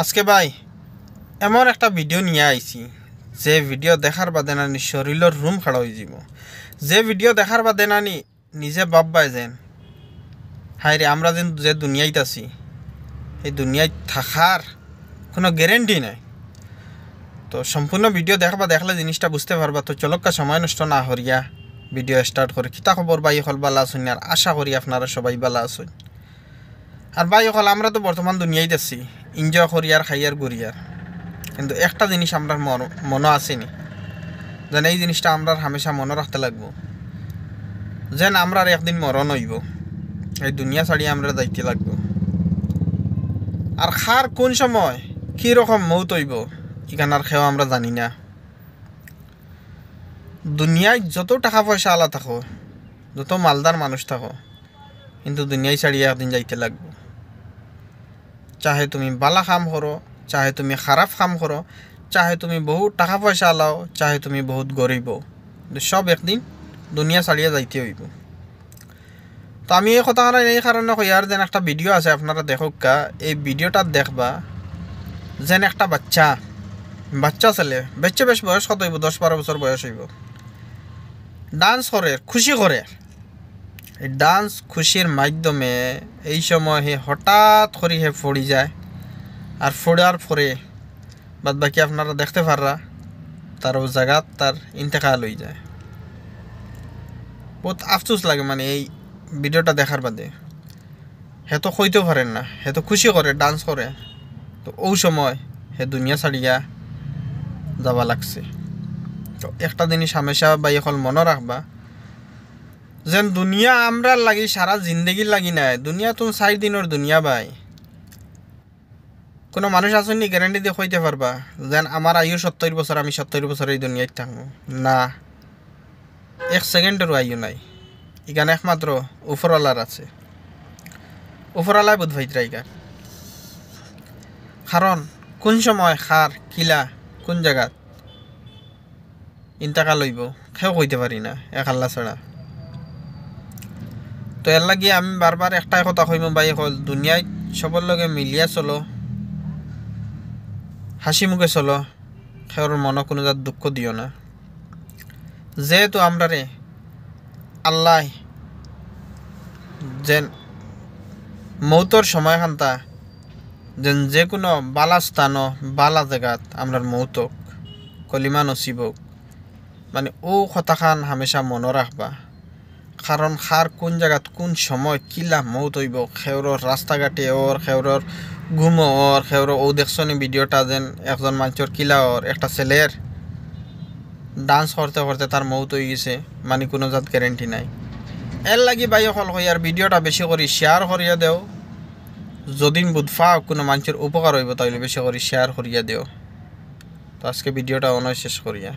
আজকে ভাই এমন একটা ভিডিও নিয়ে আইছি যে ভিডিও দেখার বাদে নানি শরীরের রুম খাড়া হয়ে যাব। যে ভিডিও দেখার বাদে নানি নিজে ভাববাই যেন হায় রে আমরা যেন যে দুনিয়াতে আছি এই দুনিয়ায় থাকার কোনো গ্যারেন্টি নাই। তো সম্পূর্ণ ভিডিও দেখলে জিনিসটা বুঝতে পারবা। তো চলক্কা সময় নষ্ট না হরিয়া ভিডিও স্টার্ট করে কিতা খবর ভাই হল বালা আসুন। আর আশা করি আপনারা সবাই বালা আসুন। আর ভাই হল আমরা তো বর্তমান দুনিয়ায় আছি এনজয় করি আর খাই আর ঘুরি আর, কিন্তু একটা জিনিস আমরা মনে আসেনি যেন এই জিনিসটা আমরা হামেশা মনে রাখতে লাগবো যেন আমরা একদিন মরণ হইব, এই দুনিয়া ছাড়িয়ে আমরা যাইতে লাগবো। আর খার কোন সময় কীরকম মৌত হইব এখানে আর খেয়েও আমরা জানি না। দুনিয়ায় যত টাকা পয়সা আলা থাকো, যত মালদার মানুষ থাকো, কিন্তু দুনিয়ায় ছাড়িয়ে একদিন যাইতে লাগবো। চাহে তুমি বালা কাম করো, চাহে তুমি খারাপ কাম করো, চাহে তুমি বহুত টাকা পয়সা আলাও, চাহে তুমি বহুত গরিব, সব একদিন দুনিয়া ছাড়িয়ে যাইতে হইব। তো আমি এই কথাটা এই কারণে কই আর যেন একটা ভিডিও আছে আপনারা দেখুক কা, এই ভিডিওটা দেখবা যেন একটা বাচ্চা ছেলে বেশ বয়স কত হইব 10-12 বছর বয়স হইব, ডান্স করে খুশি করে। এই ডান্স খুশির মাধ্যমে এই সময় হে হঠাৎ করে হে পড়ি যায় আর ফোড়ার পরে বাদ বাকি আপনারা দেখতে পাররা তার ও জায়গা তার ইন্তেকাল হয়ে যায়। বহুত আফসোস লাগে মানে এই ভিডিওটা দেখার বাদে। হে তো কইতেও পারেন না, হে তো খুশি করে ডান্স করে, তো ওই সময় হে দুনিয়া ছাড়িয়া যাওয়া লাগছে। তো একটা জিনিস হামেশা বাই এখন মনে রাখবা যেন দুনিয়া আমরা লাগি সারা জিন্দগির লাগি নাই। দুনিয়া তুমি 4 দিনের দুনিয়া ভাই। কোনো মানুষ আসেনি গ্যারান্টি দিয়ে কইতে পারবা যেন আমার আয়ু 70 বছর, আমি 70 বছর এই দুনিয়ায় থাকবো না। 1 সেকেন্ডেরও আয়ু নাই। এখানে একমাত্র উপরওয়ালার আছে, উপরওয়ালায় বোধ ভাইতরা এখান। কারণ কোন সময় খার কিলা কোন জায়গাত ইন্তেকাল হইব কেউ কইতে পারি না এক আল্লাহ ছাড়া। তো এর লাগিয়ে আমি বারবার একটাই কথা কইম ভাই হল, দুনিয়ায় সবার লগে মিলিয়া চলো, হাসি মুখে চলো, কেউর মনে কোনো যার দুঃখ দিও না। যেহেতু আমরা রে আল্লাহ যেন মৌতর সময় খান্তা যেন যে কোনো বালা স্থান বালা জায়গাত আমরার মৌতক কলিমা নসিবক, মানে ও কথাখান হামেশা মনে রাখবা। কারণ খার কোন জায়গাত কোন সময় কিলা মৌত হইব, খেউরর রাস্তাঘাটে ওর, খেউরর ঘুম ওর, খেউর ও দেখছনি ভিডিওটা যেন একজন মানুষের কিলা ওর একটা ছেলের ডান্স করতে করতে তার মৌত হয়ে গেছে, মানে কোনো জাত গ্যারেন্টি নাই। এর লাগি বাই হল হই আর ভিডিওটা বেশি করে শেয়ার করিয়া দেও। যদি বুধফা কোনো মানুষের উপকার হইব তাহলে বেশি করে শেয়ার করিয়া দেও। তো আজকে ভিডিওটা অনয় শেষ করিয়া।